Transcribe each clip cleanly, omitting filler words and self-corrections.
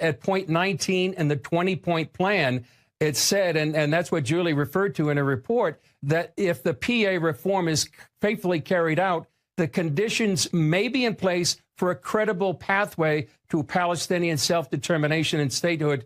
at point 19 in the 20-point plan, it said, and that's what Julie referred to in her report, that if the PA reform is faithfully carried out, the conditions may be in place for a credible pathway to Palestinian self-determination and statehood.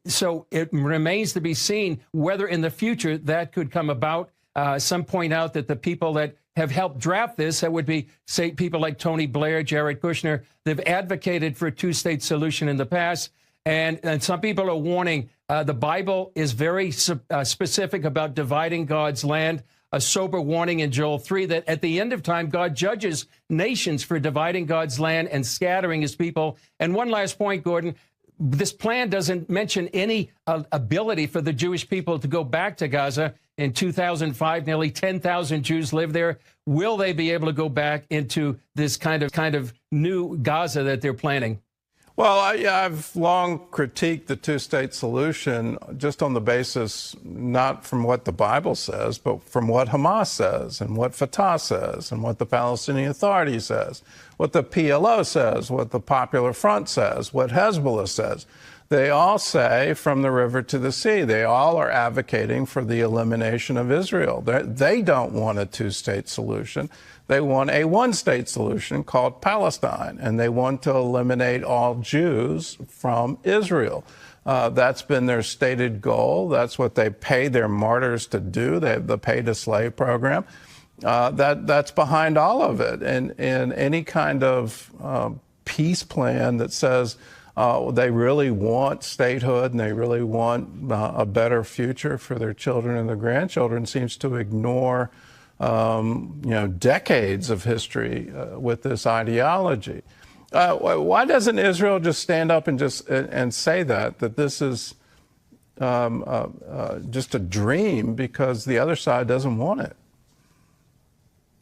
So it remains to be seen whether in the future that could come about. Some point out that the people that have helped draft this, that would be, say, people like Tony Blair, Jared Kushner, they've advocated for a two-state solution in the past. And some people are warning the Bible is very specific about dividing God's land. A sober warning in Joel 3 that at the end of time, God judges nations for dividing God's land and scattering his people. And one last point, Gordon, this plan doesn't mention any ability for the Jewish people to go back to Gaza. In 2005, nearly 10,000 Jews lived there. Will they be able to go back into this kind of new Gaza that they're planning? Well, I've long critiqued the two-state solution just on the basis, not from what the Bible says, but from what Hamas says and what Fatah says and what the Palestinian Authority says, what the PLO says, what the Popular Front says, what Hezbollah says. They all say from the river to the sea. They all are advocating for the elimination of Israel. They don't want a two-state solution. They want a one-state solution called Palestine, and they want to eliminate all Jews from Israel. That's been their stated goal. That's what they pay their martyrs to do. They have the pay-to-slave program. That's behind all of it. And any kind of peace plan that says they really want statehood and they really want a better future for their children and their grandchildren seems to ignore decades of history with this ideology. Why doesn't Israel just stand up and say that this is just a dream because the other side doesn't want it?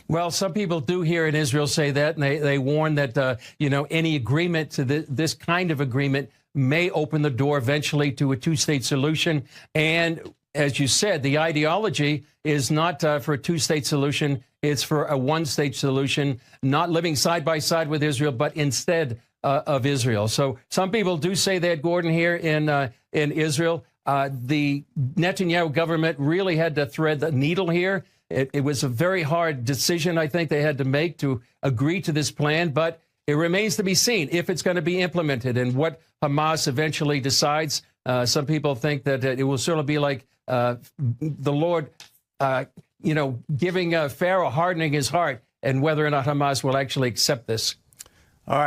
Well, some people do here in Israel say that, and they warn that, any agreement to this kind of agreement may open the door eventually to a two-state solution. And as you said, the ideology is not for a two-state solution. It's for a one-state solution, not living side by side with Israel, but instead of Israel. So some people do say that, Gordon, here in Israel. The Netanyahu government really had to thread the needle here. It was a very hard decision, I think, they had to make to agree to this plan, but it remains to be seen if it's going to be implemented and what Hamas eventually decides. Some people think that it will sort of be like the Lord, giving Pharaoh, hardening his heart, and whether or not Hamas will actually accept this.